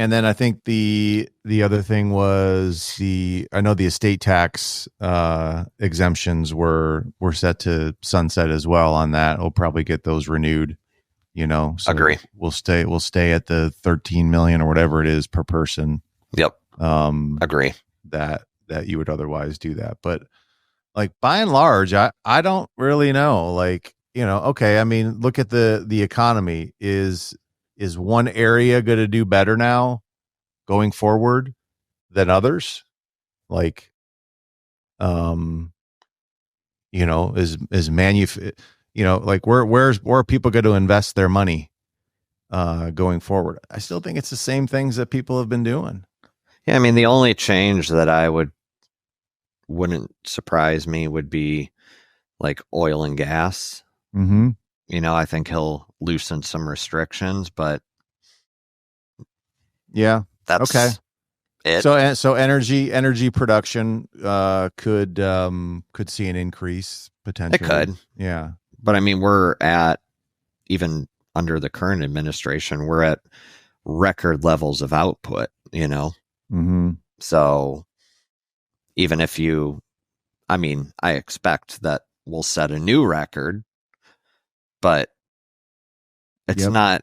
And then I think the other thing was I know the estate tax exemptions were set to sunset as well on that. We'll probably get those renewed, so Agree. we'll stay at the 13 million or whatever it is per person. Yep. Agree. That you would otherwise do that. But like by and large, I don't really know. Like, okay, I mean, look at the economy. Is one area going to do better now going forward than others? Like, like where are people going to invest their money going forward? I still think it's the same things that people have been doing. Yeah, I mean, the only change that I wouldn't surprise me would be like oil and gas. Mm-hmm. I think he'll loosen some restrictions, but yeah, that's okay. It. So energy production could see an increase potentially. It could. Yeah. But I mean, we're at, even under the current administration, we're at record levels of output, Mm-hmm. So even if I expect that we'll set a new record, but it's not,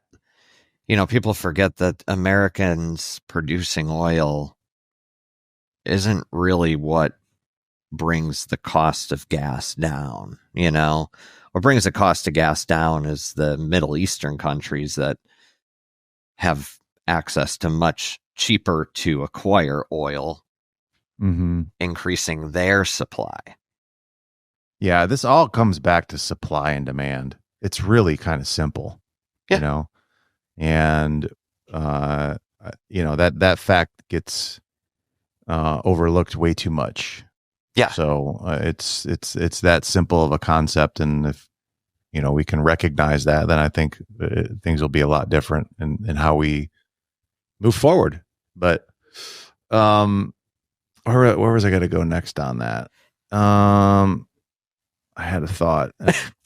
people forget that Americans producing oil isn't really what brings the cost of gas down. What brings the cost of gas down is the Middle Eastern countries that have access to much cheaper to acquire oil, mm-hmm. increasing their supply. Yeah, this all comes back to supply and demand. It's really kind of simple, and that fact gets overlooked way too much. Yeah. So it's that simple of a concept, and if we can recognize that, then I think things will be a lot different in how we move forward. But where was I going to go next on that? I had a thought.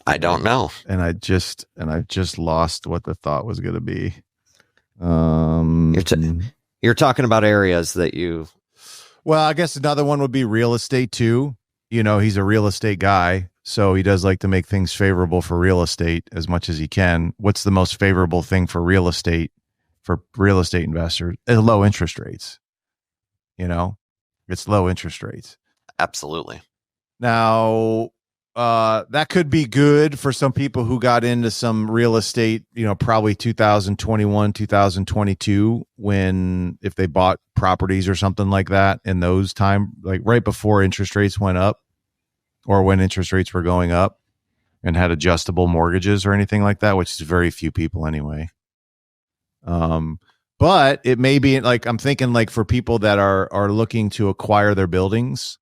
I don't know, and I just lost what the thought was going to be. You're talking about areas that you. Well, I guess another one would be real estate too. He's a real estate guy, so he does like to make things favorable for real estate as much as he can. What's the most favorable thing for real estate investors? Low interest rates. It's low interest rates. Absolutely. Now, that could be good for some people who got into some real estate, probably 2021, 2022, if they bought properties or something like that in those time, like right before interest rates went up or when interest rates were going up and had adjustable mortgages or anything like that, which is very few people anyway. But it may be like, I'm thinking like for people that are looking to acquire their buildings,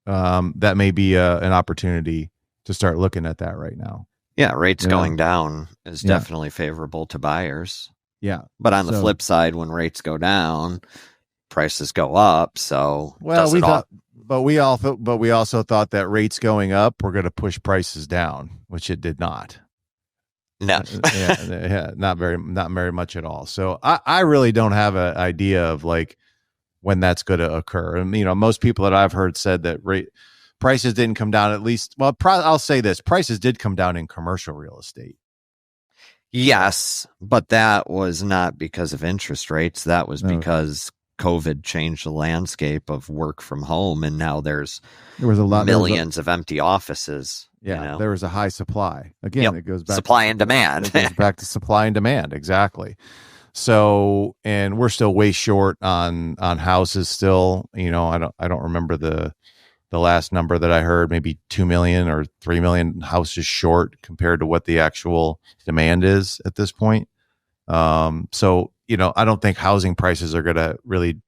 that may be an opportunity to start looking at that right now. Yeah, rates going down is definitely favorable to buyers. Yeah, but on the flip side, when rates go down, prices go up. So we also thought that rates going up were going to push prices down, which it did not. No, not very much at all. So I really don't have an idea of like when that's going to occur. And, most people that I've heard said that prices didn't come down, at least. Well, I'll say this: prices did come down in commercial real estate. Yes, but that was not because of interest rates. That was because COVID changed the landscape of work from home, and now there was millions of empty offices. Yeah, there was a high supply. Again, it goes back supply and demand. It goes back to supply and demand, exactly. So, and we're still way short on houses. Still, I don't remember the last number that I heard. Maybe 2 million or 3 million houses short compared to what the actual demand is at this point. So I don't think housing prices are going to really.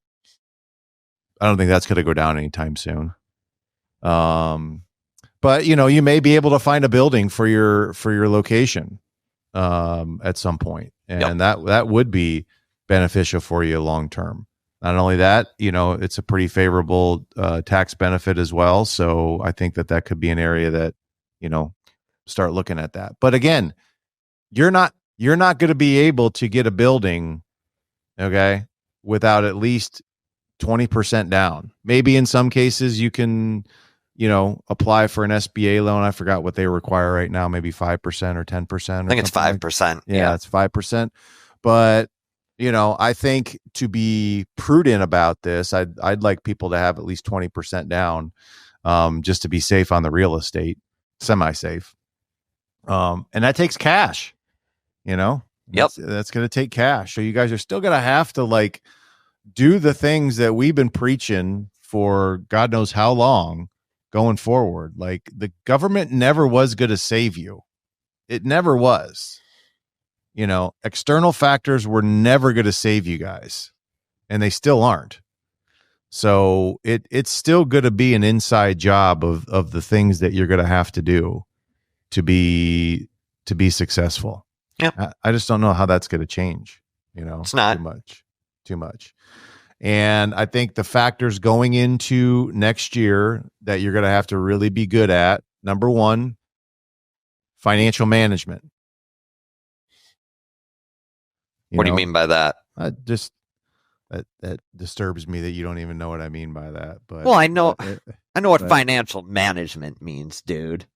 I don't think that's going to go down anytime soon. But you may be able to find a building for your location at some point, and that would be beneficial for you long term. Not only that, it's a pretty favorable tax benefit as well. So I think that could be an area that start looking at that. But again, you're not going to be able to get a building okay, without at least 20% down. Maybe in some cases you can, apply for an SBA loan. I forgot what they require right now, maybe 5% or 10% I or think it's something like 5%. that. Yeah, it's 5%. But, I think to be prudent about this, I'd like people to have at least 20% down, just to be safe on the real estate, semi-safe. And that takes cash, Yep. that's going to take cash. So you guys are still going to have to like do the things that we've been preaching for God knows how long going forward. Like the government never was going to save you. It never was. External factors were never going to save you guys, and they still aren't. So it's still going to be an inside job of the things that you're going to have to do to be successful. Yep. I just don't know how that's going to change. It's not too much. And I think the factors going into next year that you're going to have to really be good at, number one, financial management. What do you mean by that? That disturbs me that you don't even know what I mean by that. But well, I know what financial management means, dude.